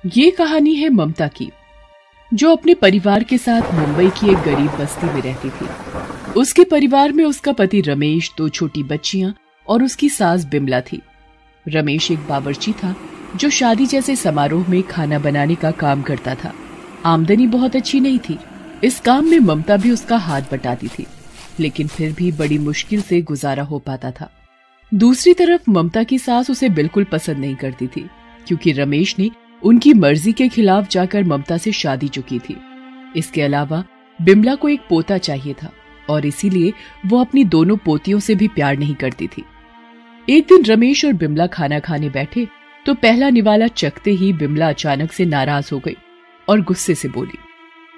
ये कहानी है ममता की, जो अपने परिवार के साथ मुंबई की एक गरीब बस्ती में रहती थी। उसके परिवार में उसका पति रमेश, 2 छोटी बच्चियां और उसकी सास बिमला थी। रमेश एक बावर्ची था जो शादी जैसे समारोह में खाना बनाने का काम करता था। आमदनी बहुत अच्छी नहीं थी। इस काम में ममता भी उसका हाथ बटाती थी, लेकिन फिर भी बड़ी मुश्किल से गुजारा हो पाता था। दूसरी तरफ ममता की सास उसे बिल्कुल पसंद नहीं करती थी, क्योंकि रमेश ने उनकी मर्जी के खिलाफ जाकर ममता से शादी चुकी थी। इसके अलावा बिमला को एक पोता चाहिए था और इसीलिए वो अपनी दोनों पोतियों से भी प्यार नहीं करती थी। एक दिन रमेश और बिमला खाना खाने बैठे तो पहला निवाला चखते ही बिमला अचानक से नाराज हो गई और गुस्से से बोली,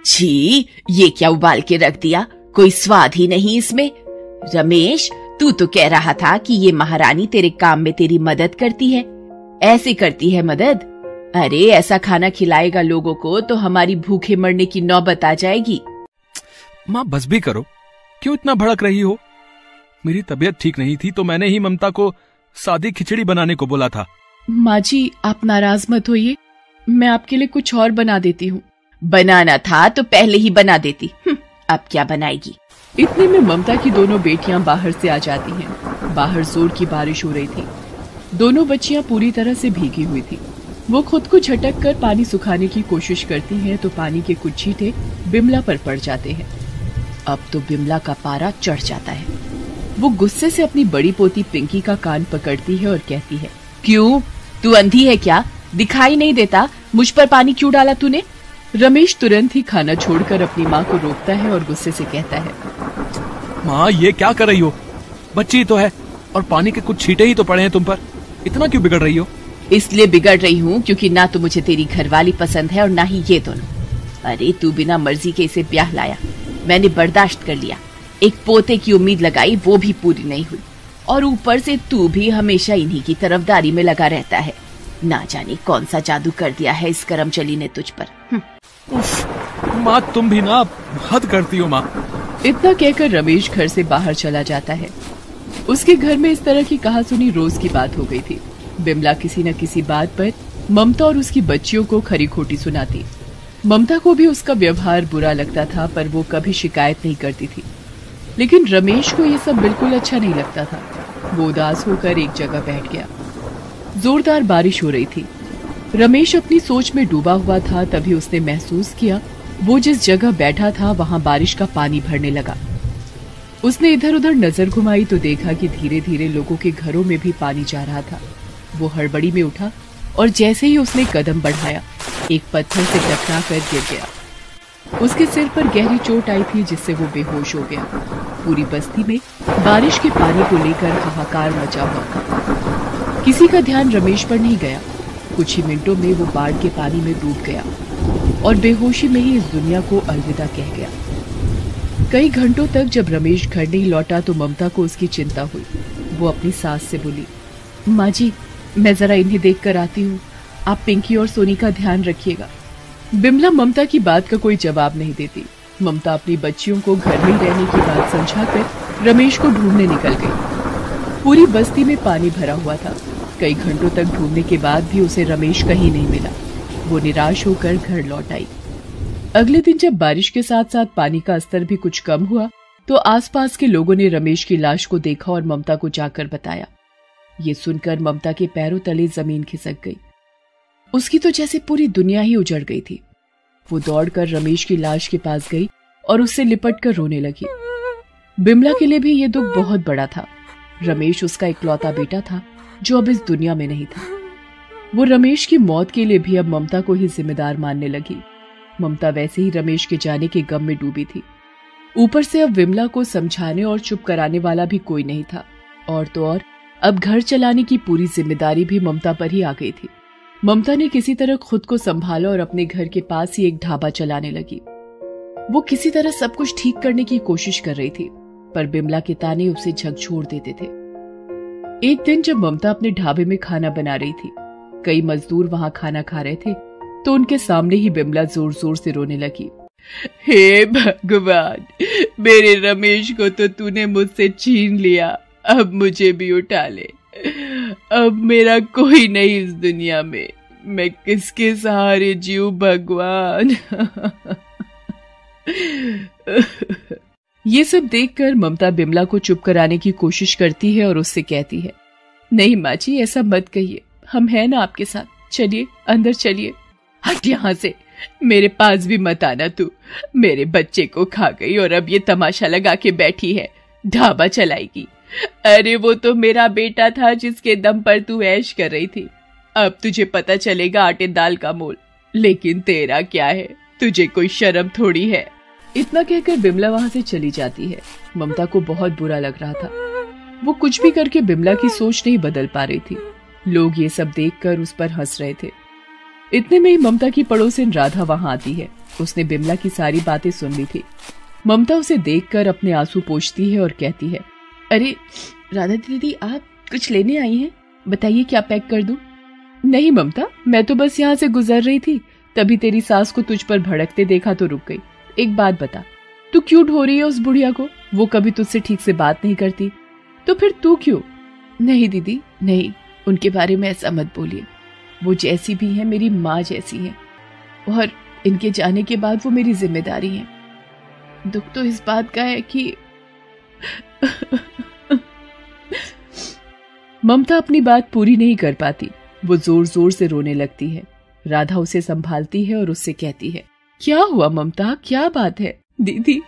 छी, ये क्या उबाल के रख दिया, कोई स्वाद ही नहीं इसमें। रमेश, तू तो कह रहा था कि ये महारानी तेरे काम में तेरी मदद करती है, ऐसे करती है मदद। अरे ऐसा खाना खिलाएगा लोगों को तो हमारी भूखे मरने की नौबत आ जाएगी। माँ बस भी करो, क्यों इतना भड़क रही हो? मेरी तबीयत ठीक नहीं थी तो मैंने ही ममता को सादी खिचड़ी बनाने को बोला था। माँ जी, आप नाराज मत होइए, मैं आपके लिए कुछ और बना देती हूँ। बनाना था तो पहले ही बना देती, अब क्या बनाएगी? इतने में ममता की दोनों बेटियां बाहर से आ जाती हैं। बाहर जोर की बारिश हो रही थी। दोनों बच्चियां पूरी तरह से भीगी हुई थी। वो खुद को झटक कर पानी सुखाने की कोशिश करती हैं तो पानी के कुछ छींटे बिमला पर पड़ जाते हैं। अब तो बिमला का पारा चढ़ जाता है। वो गुस्से से अपनी बड़ी पोती पिंकी का कान पकड़ती है और कहती है, क्यों, तू अंधी है क्या? दिखाई नहीं देता? मुझ पर पानी क्यों डाला तूने? रमेश तुरंत ही खाना छोड़कर अपनी माँ को रोकता है और गुस्से से कहता है, माँ ये क्या कर रही हो? बच्ची तो है और पानी के कुछ छींटे ही तो पड़े हैं तुम पर, इतना क्यों बिगड़ रही हो? इसलिए बिगड़ रही हूँ क्योंकि ना तो मुझे तेरी घरवाली पसंद है और ना ही ये दोनों। अरे तू बिना मर्जी के इसे ब्याह लाया, मैंने बर्दाश्त कर लिया। एक पोते की उम्मीद लगाई, वो भी पूरी नहीं हुई, और ऊपर से तू भी हमेशा इन्हीं की तरफदारी में लगा रहता है। ना जाने कौन सा जादू कर दिया है इस करमचली ने तुझ पर। माँ तुम भी ना हद करती हो माँ। इतना कहकर रमेश घर से बाहर चला जाता है। उसके घर में इस तरह की कहासुनी रोज की बात हो गई थी। बिमला किसी न किसी बात पर ममता और उसकी बच्चियों को खरी खोटी सुनाती। ममता को भी उसका व्यवहार बुरा लगता था, पर वो कभी शिकायत नहीं करती थी। लेकिन रमेश को ये सब बिल्कुल अच्छा नहीं लगता था। वो उदास होकर एक जगह बैठ गया। जोरदार बारिश हो रही थी। रमेश अपनी सोच में डूबा हुआ था। तभी उसने महसूस किया वो जिस जगह बैठा था वहां बारिश का पानी भरने लगा। उसने इधर उधर नजर घुमाई तो देखा कि धीरे धीरे लोगों के घरों में भी पानी जा रहा था। वो हड़बड़ी में उठा और जैसे ही उसने कदम बढ़ाया, एक पत्थर से टकरा कर गिर गया। उसके सिर पर गहरी चोट आई थी, जिससे वो बेहोश हो गया। पूरी बस्ती में बारिश के पानी को लेकर हाहाकार मचा हुआ था। किसी का ध्यान रमेश पर नहीं गया। कुछ ही मिनटों में वो बाढ़ के पानी में डूब गया और बेहोशी में ही इस दुनिया को अलविदा कह गया। कई घंटों तक जब रमेश घर नहीं लौटा तो ममता को उसकी चिंता हुई। वो अपनी सास से बोली, माँ जी, मैं जरा इन्हें देख कर आती हूँ, आप पिंकी और सोनी का ध्यान रखिएगा। बिमला ममता की बात का कोई जवाब नहीं देती। ममता अपनी बच्चियों को घर में रहने की बात समझाकर रमेश को ढूंढने निकल गई। पूरी बस्ती में पानी भरा हुआ था। कई घंटों तक ढूंढने के बाद भी उसे रमेश कहीं नहीं मिला। वो निराश होकर घर लौट आई। अगले दिन जब बारिश के साथ साथ पानी का स्तर भी कुछ कम हुआ तो आसपास के लोगों ने रमेश की लाश को देखा और ममता को जाकर बताया। ये सुनकर ममता के पैरों तले जमीन खिसक गई। उसकी तो जैसे पूरी दुनिया ही उजड़ गई थी। वो दौड़कर रमेश की लाश के पास गई और उससे लिपटकर रोने लगी। बिमला के लिए भी ये दुख बहुत बड़ा था। रमेश उसका इकलौता बेटा था जो अब इस दुनिया में नहीं था। वो रमेश की मौत के लिए भी अब ममता को ही जिम्मेदार मानने लगी। ममता वैसे ही रमेश के जाने के गम में डूबी थी। ऊपर से अब विमला को समझाने और चुप कराने वाला भी कोई नहीं था। और तो और अब घर चलाने की पूरी जिम्मेदारी भी ममता पर ही आ गई थी। ममता ने किसी तरह खुद को संभाला और अपने घर के पास ही एक ढाबा चलाने लगी। वो किसी तरह सब कुछ ठीक करने की कोशिश कर रही थी, पर बिमला के ताने उसे झकझोर देते थे। एक दिन जब ममता अपने ढाबे में खाना बना रही थी, कई मजदूर वहां खाना खा रहे थे, तो उनके सामने ही बिमला जोर जोर से रोने लगी। हे भगवान, मेरे रमेश को तो तूने मुझसे छीन लिया, अब मुझे भी उठा ले। अब मेरा कोई नहीं इस दुनिया में, मैं किसके सहारे जीऊं भगवान। ये सब देखकर ममता बिमला को चुप कराने की कोशिश करती है और उससे कहती है, नहीं माँ जी, ऐसा मत कहिए, हम हैं ना आपके साथ, चलिए अंदर चलिए। हट यहाँ से, मेरे पास भी मत आना तू। मेरे बच्चे को खा गई और अब ये तमाशा लगा के बैठी है, ढाबा चलाएगी। अरे वो तो मेरा बेटा था जिसके दम पर तू ऐश कर रही थी। अब तुझे पता चलेगा आटे दाल का मोल। लेकिन तेरा क्या है, तुझे कोई शर्म थोड़ी है। इतना कहकर बिमला वहां से चली जाती है। ममता को बहुत बुरा लग रहा था। वो कुछ भी करके बिमला की सोच नहीं बदल पा रही थी। लोग ये सब देखकर उस पर हंस रहे थे। इतने में ही ममता की पड़ोसिन राधा वहां आती है। उसने बिमला की सारी बातें सुन ली थी। ममता उसे देखकर अपने आंसू पोंछती है और कहती है, अरे राधा दीदी, आप कुछ लेने आई हैं? बताइए क्या पैक कर दूं? नहीं ममता, मैं तो बस यहाँ से गुजर रही थी, तभी तेरी सास को तुझ पर भड़कते देखा तो रुक गई। एक बात बता, तू क्यों ढो रही है उस बुढ़िया को? वो कभी तुझसे ठीक से बात नहीं करती, तो फिर तू क्यों? नहीं दीदी नहीं, उनके बारे में ऐसा मत बोलिए। वो जैसी भी है मेरी माँ जैसी है, और इनके जाने के बाद वो मेरी जिम्मेदारी है। दुख तो इस बात का है कि ममता अपनी बात पूरी नहीं कर पाती। वो जोर जोर से रोने लगती है। राधा उसे संभालती है और उससे कहती है, क्या हुआ ममता, क्या बात है? दीदी,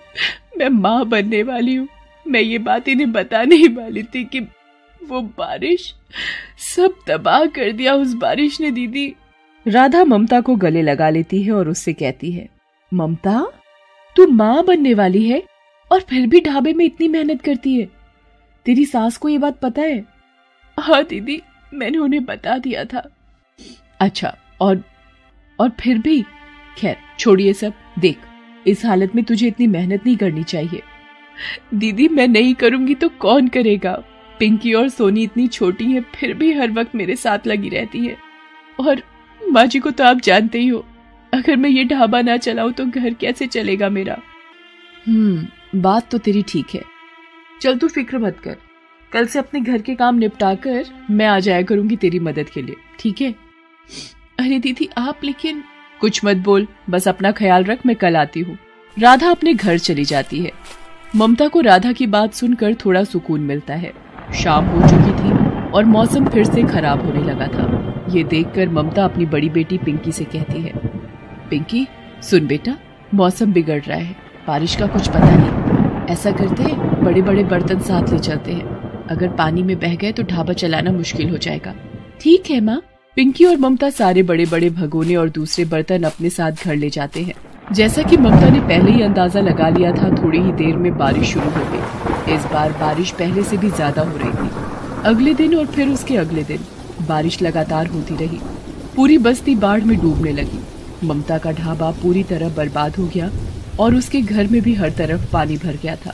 मैं माँ बनने वाली हूँ। मैं ये बात इन्हें बताने ही वाली थी कि वो बारिश, सब तबाह कर दिया उस बारिश ने दीदी। राधा ममता को गले लगा लेती है और उससे कहती है, ममता, तू माँ बनने वाली है और फिर भी ढाबे में इतनी मेहनत करती है। तेरी सास को ये बात पता है? हाँ दीदी, मैंने उन्हें बता दिया था। अच्छा, और फिर भी? खैर छोड़िए सब। देख, इस हालत में तुझे इतनी मेहनत नहीं करनी चाहिए। दीदी, मैं नहीं करूंगी तो कौन करेगा? पिंकी और सोनी इतनी छोटी हैं, फिर भी हर वक्त मेरे साथ लगी रहती है। और माँ जी को तो आप जानते ही हो, अगर मैं ये ढाबा ना चलाऊं तो घर कैसे चलेगा मेरा? बात तो तेरी ठीक है। चल तू फिक्र मत कर, कल से अपने घर के काम निपटा कर मैं आ जाया करूंगी तेरी मदद के लिए, ठीक है? अरे दीदी आप, लेकिन कुछ मत बोल, बस अपना ख्याल रख, मैं कल आती हूँ। राधा अपने घर चली जाती है। ममता को राधा की बात सुनकर थोड़ा सुकून मिलता है। शाम हो चुकी थी और मौसम फिर से खराब होने लगा था। ये देखकर ममता अपनी बड़ी बेटी पिंकी से कहती है, पिंकी सुन बेटा, मौसम बिगड़ रहा है, बारिश का कुछ पता नहीं। ऐसा करते हैं, बड़े बड़े बर्तन साथ ले चलते हैं, अगर पानी में बह गए तो ढाबा चलाना मुश्किल हो जाएगा। ठीक है माँ। पिंकी और ममता सारे बड़े बड़े भगोने और दूसरे बर्तन अपने साथ घर ले जाते हैं। जैसा कि ममता ने पहले ही अंदाजा लगा लिया था, थोड़ी ही देर में बारिश शुरू हो गई। इस बार बारिश पहले से भी ज्यादा हो रही थी। अगले दिन और फिर उसके अगले दिन बारिश लगातार होती रही। पूरी बस्ती बाढ़ में डूबने लगी। ममता का ढाबा पूरी तरह बर्बाद हो गया और उसके घर में भी हर तरफ पानी भर गया था।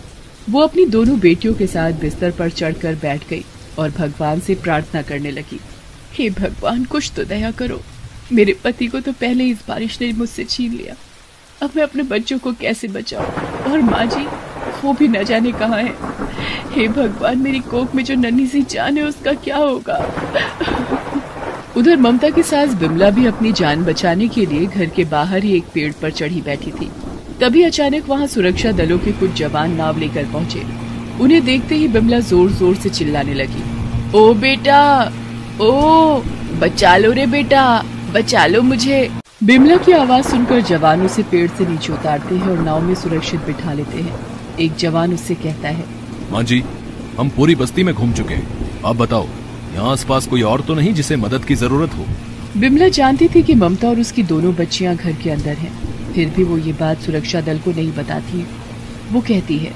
वो अपनी दोनों बेटियों के साथ बिस्तर पर चढ़कर बैठ गई और भगवान से प्रार्थना करने लगी, हे भगवान, कुछ तो दया करो। मेरे पति को तो पहले इस बारिश ने मुझसे छीन लिया, अब मैं अपने बच्चों को कैसे बचाऊं? और माँ जी, वो भी न जाने कहाँ है। हे भगवान, मेरी कोख में जो नन्ही सी जान है उसका क्या होगा? उधर ममता की सास बिमला भी अपनी जान बचाने के लिए घर के बाहर ही एक पेड़ पर चढ़ी बैठी थी। तभी अचानक वहाँ सुरक्षा दलों के कुछ जवान नाव लेकर पहुँचे। उन्हें देखते ही बिमला जोर जोर से चिल्लाने लगी, ओ बेटा, ओ बचा लो रे बेटा, बचा लो मुझे। बिमला की आवाज सुनकर जवान उसे पेड़ से नीचे उतारते हैं और नाव में सुरक्षित बिठा लेते हैं। एक जवान उससे कहता है, माँ जी, हम पूरी बस्ती में घूम चुके हैं, आप बताओ यहाँ आसपास कोई और तो नहीं जिसे मदद की जरूरत हो? बिमला जानती थी कि ममता और उसकी दोनों बच्चियां घर के अंदर हैं, फिर भी वो ये बात सुरक्षा दल को नहीं बताती। वो कहती है,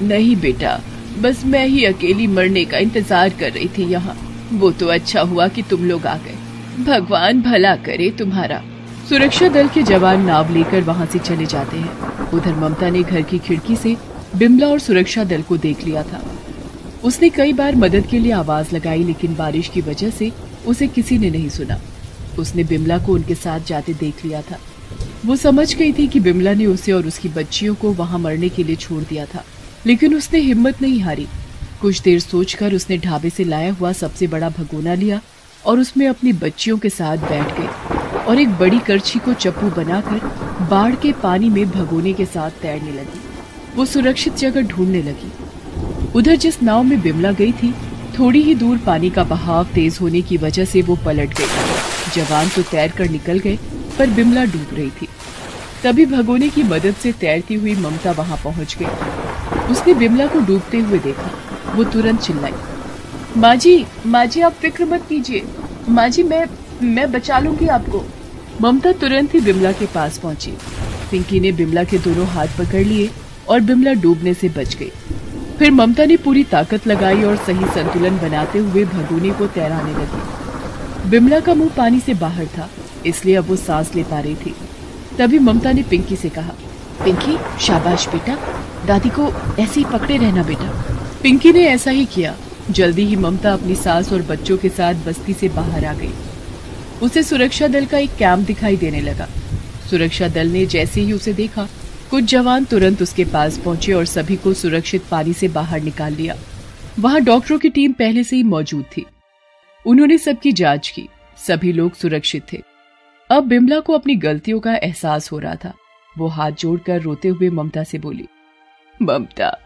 नहीं बेटा, बस मैं ही अकेली मरने का इंतजार कर रही थी यहाँ। वो तो अच्छा हुआ कि तुम लोग आ गए, भगवान भला करे तुम्हारा। सुरक्षा दल के जवान नाव लेकर वहाँ से चले जाते हैं। उधर ममता ने घर की खिड़की से बिमला और सुरक्षा दल को देख लिया था। उसने कई बार मदद के लिए आवाज लगाई, लेकिन बारिश की वजह से उसे किसी ने नहीं सुना। उसने बिमला को उनके साथ जाते देख लिया था। वो समझ गई थी कि बिमला ने उसे और उसकी बच्चियों को वहां मरने के लिए छोड़ दिया था, लेकिन उसने हिम्मत नहीं हारी। कुछ देर सोचकर उसने ढाबे से लाया हुआ सबसे बड़ा भगोना लिया और उसमें अपनी बच्चियों के साथ बैठ गई और एक बड़ी करछी को चप्पू बनाकर बाढ़ के पानी में भगोने के साथ तैरने लगी। वो सुरक्षित जगह ढूंढने लगी। उधर जिस नाव में बिमला गई थी, थोड़ी ही दूर पानी का बहाव तेज होने की वजह से वो पलट गई। जवान तो तैर कर निकल गए, पर बिमला डूब रही थी। तभी भगोने की मदद से तैरती हुई ममता वहां पहुंच गई। उसने बिमला को डूबते हुए देखा। वो तुरंत चिल्लाई, माँ जी आप फिक्र मत कीजिए, माँ जी मैं बचा लूंगी आपको। ममता तुरंत ही बिमला के पास पहुंची। पिंकी ने बिमला के दोनों हाथ पकड़ लिए और बिमला डूबने से बच गई। फिर ममता ने पूरी ताकत लगाई और सही संतुलन बनाते हुए भगोने को तैराने लगी। बिमला का मुंह पानी से बाहर था, इसलिए अब वो सांस ले पा रही थी। तभी ममता ने पिंकी से कहा, पिंकी शाबाश बेटा, दादी को ऐसे ही पकड़े रहना बेटा। पिंकी ने ऐसा ही किया। जल्दी ही ममता अपनी सास और बच्चों के साथ बस्ती से बाहर आ गई। उसे सुरक्षा दल का एक कैंप दिखाई देने लगा। सुरक्षा दल ने जैसे ही उसे देखा, कुछ जवान तुरंत उसके पास पहुंचे और सभी को सुरक्षित पानी से बाहर निकाल लिया। वहां डॉक्टरों की टीम पहले से ही मौजूद थी। उन्होंने सबकी जांच की। सभी लोग सुरक्षित थे। अब बिमला को अपनी गलतियों का एहसास हो रहा था। वो हाथ जोड़कर रोते हुए ममता से बोली, ममता,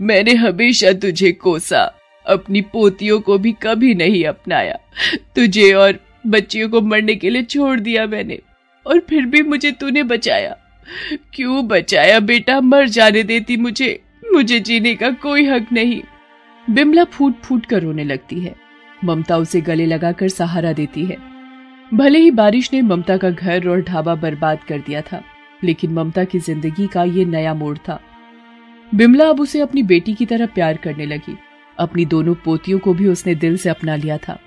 मैंने हमेशा तुझे कोसा, अपनी पोतियों को भी कभी नहीं अपनाया। तुझे और बच्चियों को मरने के लिए छोड़ दिया मैंने, और फिर भी मुझे तूने बचाया। क्यों बचाया बेटा? मर जाने देती मुझे जीने का कोई हक नहीं। बिमला फूट फूट कर रोने लगती है। ममता उसे गले लगाकर सहारा देती है। भले ही बारिश ने ममता का घर और ढाबा बर्बाद कर दिया था, लेकिन ममता की जिंदगी का ये नया मोड़ था। बिमला अब उसे अपनी बेटी की तरह प्यार करने लगी। अपनी दोनों पोतियों को भी उसने दिल से अपना लिया था।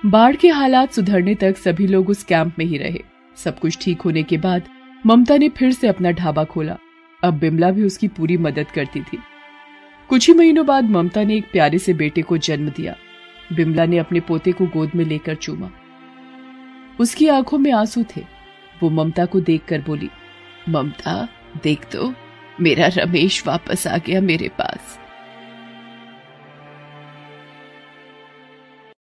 बाढ़ के हालात सुधरने तक सभी लोग उस कैंप में ही रहे। सब कुछ ठीक होने के बाद ममता ने फिर से अपना ढाबा खोला। अब बिमला भी उसकी पूरी मदद करती थी। कुछ ही महीनों बाद ममता ने एक प्यारे से बेटे को जन्म दिया। बिमला ने अपने पोते को गोद में लेकर चूमा। उसकी आंखों में आंसू थे। वो ममता को देखकर बोली, ममता देख तो, मेरा रमेश वापस आ गया मेरे पास।